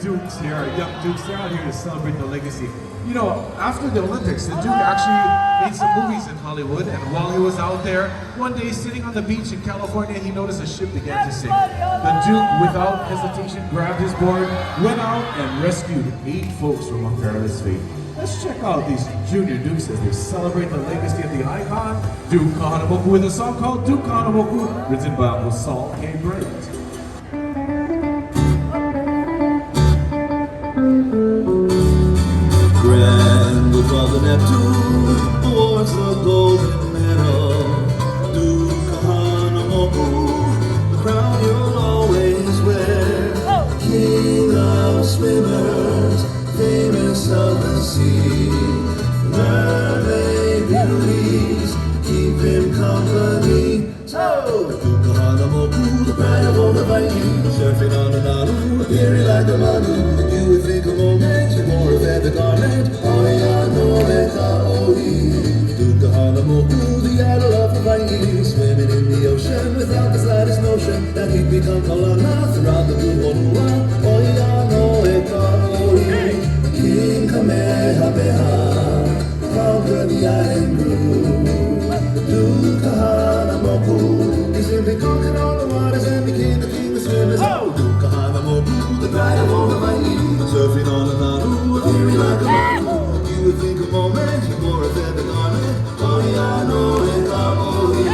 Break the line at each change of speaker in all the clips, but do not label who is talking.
Dukes here, our young Dukes. They're out here to celebrate the legacy. You know, after the Olympics, the Duke actually made some movies in Hollywood, and while he was out there, one day sitting on the beach in California, he noticed a ship began to sink. The Duke, without hesitation, grabbed his board, went out, and rescued 8 folks from a perilous fate. Let's check out these junior Dukes as they celebrate the legacy of the icon, Duke Kahanamoku, with a song called Duke Kahanamoku, written by Uncle Saul K. Bright.
Grand with Father Neptune awards the golden medal. Duke Kahanamoku, the crown you'll always wear. King of swimmers, famous of the sea. Mermaid beauties, keep him company. So, Duke Kahanamoku, the pride of all the Waikiki, surfing on an island, appearing like a manu. You would think a moment you wore a feather garment. Duke Kahanamoku, the idol of Hawaii, swimming in the ocean without the slightest notion that he'd become Kalana throughout the blue Honua. Oia no e kaoi, King Kamehameha, conquer the island blue. Duke Kahanamoku, he simply conquered all the waters and became the king of swimmers. Oh, Duke Kahanamoku, the pride of all Hawaii, surfing on an island, appearing like a manu. You would think a moment you wore a feather garment. Oia no e kaoi,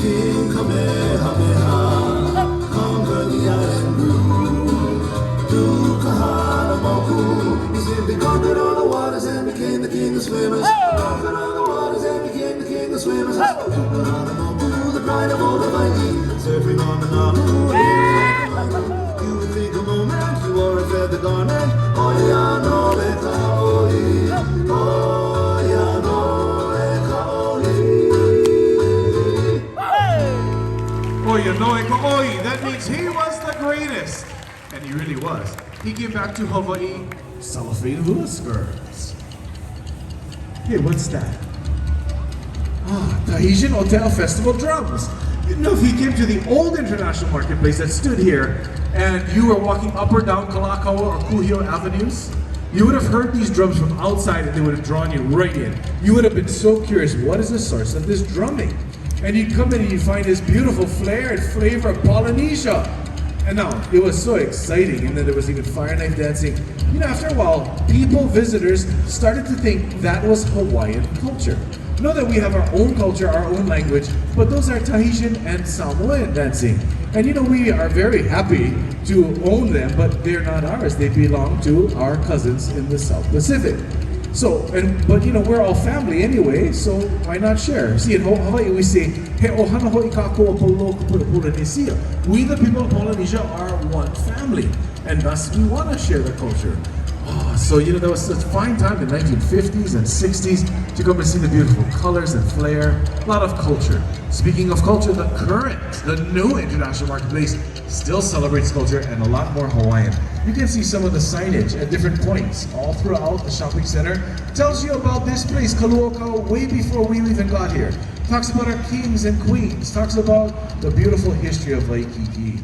King Kamehameha, conquer the island blue. Duke Kahanamoku, he simply conquered all the waters and became the king of swimmers. Conquered all the waters and became the king of swimmers. Duke Kahanamoku, the pride of all the Waikiki, surfing on the Namu. You would think a moment you wore a feather garment. Oia no e kaoi, oia no e kaoi.
Oia no e kaoi. That means he was the greatest. And he really was. He gave back to Hawaii cellophane hula skirts. Hey, what's that? Ah, Tahitian Hotel Festival drums. You know, if you came to the old international marketplace that stood here and you were walking up or down Kalakaua or Kuhio avenues, you would have heard these drums from outside and they would have drawn you right in. You would have been so curious, what is the source of this drumming? And you'd come in and you'd find this beautiful flair and flavor of Polynesia. And now, it was so exciting, and then there was even fire knife dancing. You know, after a while, visitors started to think that was Hawaiian culture. Know that we have our own culture, our own language, but those are Tahitian and Samoan dancing. And you know, we are very happy to own them, but they're not ours. They belong to our cousins in the South Pacific. So, but you know, we're all family anyway, so why not share? See, in Hawaii we say, He ohana hoi kākoa Polynesia. We, the people of Polynesia, are one family, and thus we want to share the culture. Oh, so, you know, there was such a fine time in the 1950s and 60s to come and see the beautiful colors and flair. A lot of culture. Speaking of culture, the new international marketplace still celebrates culture and a lot more Hawaiian. You can see some of the signage at different points all throughout the shopping center. Tells you about this place, Kaluokao, way before we even got here. Talks about our kings and queens. Talks about the beautiful history of Waikiki.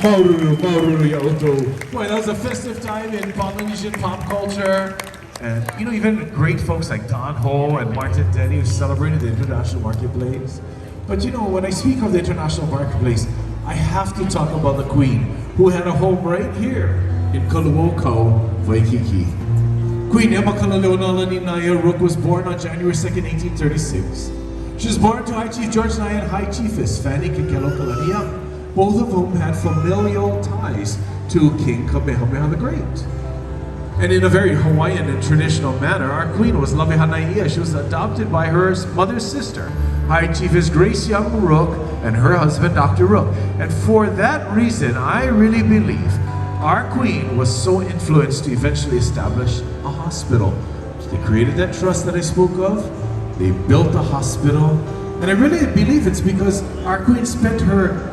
Mauru, Mauru, Yaoto. Boy, that was a festive time in Polynesian pop culture. And you know, even great folks like Don Ho and Martin Denny who celebrated the International Marketplace. But you know, when I speak of the International Marketplace, I have to talk about the Queen, who had a home right here in Kaluokau, Waikiki. Queen Emma Kalaleona Naya Rook was born on January 2nd, 1836. She was born to High Chief George Naya and High Chiefess Fanny Kekelo Kalania, both of whom had familial ties to King Kamehameha the Great. And in a very Hawaiian and traditional manner, our queen was Lavehanaia. She was adopted by her mother's sister, High Chiefess Grace Young Rook, and her husband, Dr. Rook. And for that reason, I really believe our queen was so influenced to eventually establish a hospital. They created that trust that I spoke of. They built the hospital. And I really believe it's because our queen spent her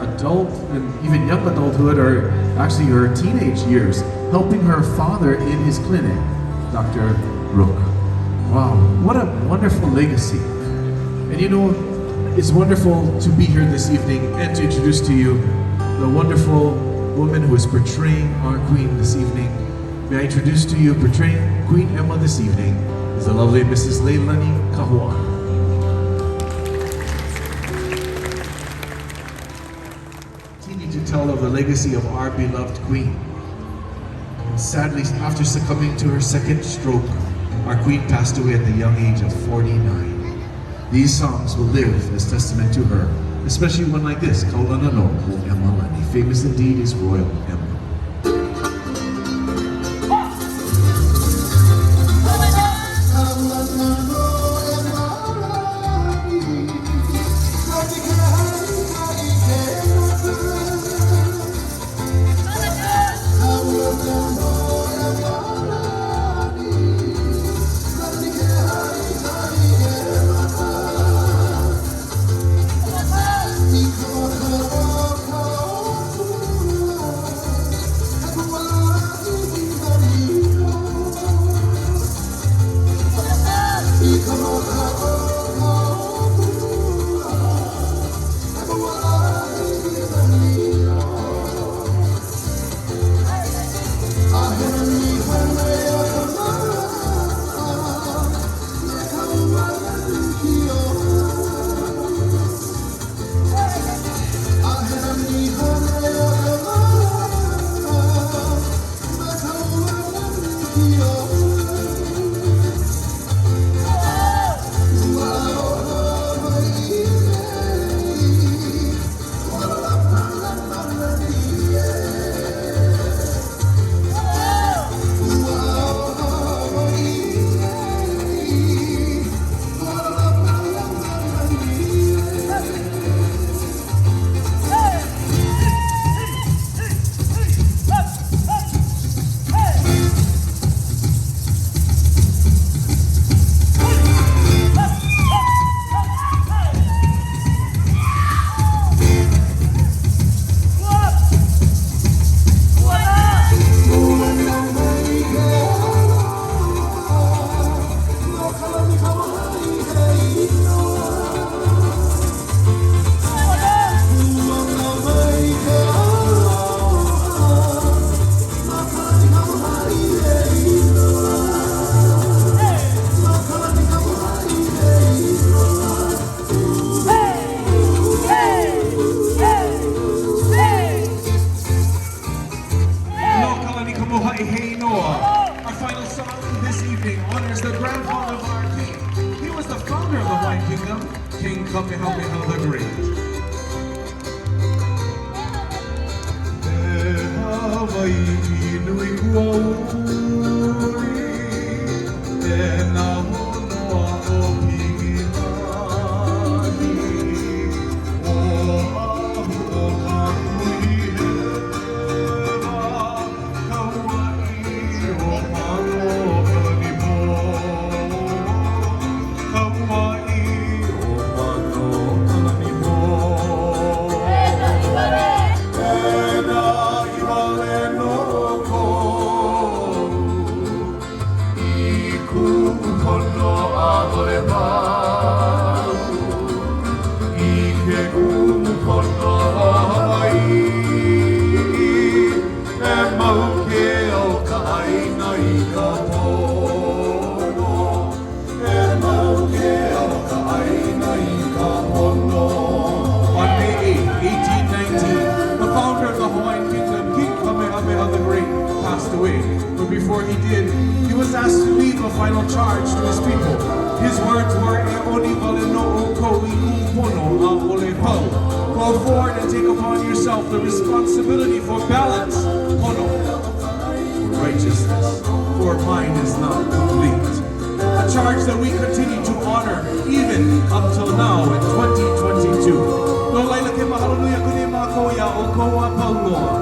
adult and even young adulthood, or actually her teenage years, helping her father in his clinic, Dr. Rook. Wow, what a wonderful legacy. And you know, it's wonderful to be here this evening and to introduce to you the wonderful woman who is portraying our queen this evening. May I introduce to you, portraying Queen Emma this evening, is the lovely Mrs. Lani Kahua. To tell of the legacy of our beloved queen. Sadly, after succumbing to her second stroke, our queen passed away at the young age of 49. These songs will live as testament to her, especially one like this, Kaulana no Emma Lani. Famous indeed is Royal Emma. before he did, he was asked to leave a final charge to his people. His words were, "E oni vale no o ko I upono a ole pau." Go forward and take upon yourself the responsibility for balance, pono, for righteousness, for mine is not complete. A charge that we continue to honor even up till now in 2022. No laila ke mahalo nui aku ni mākou ia o koa pauloa.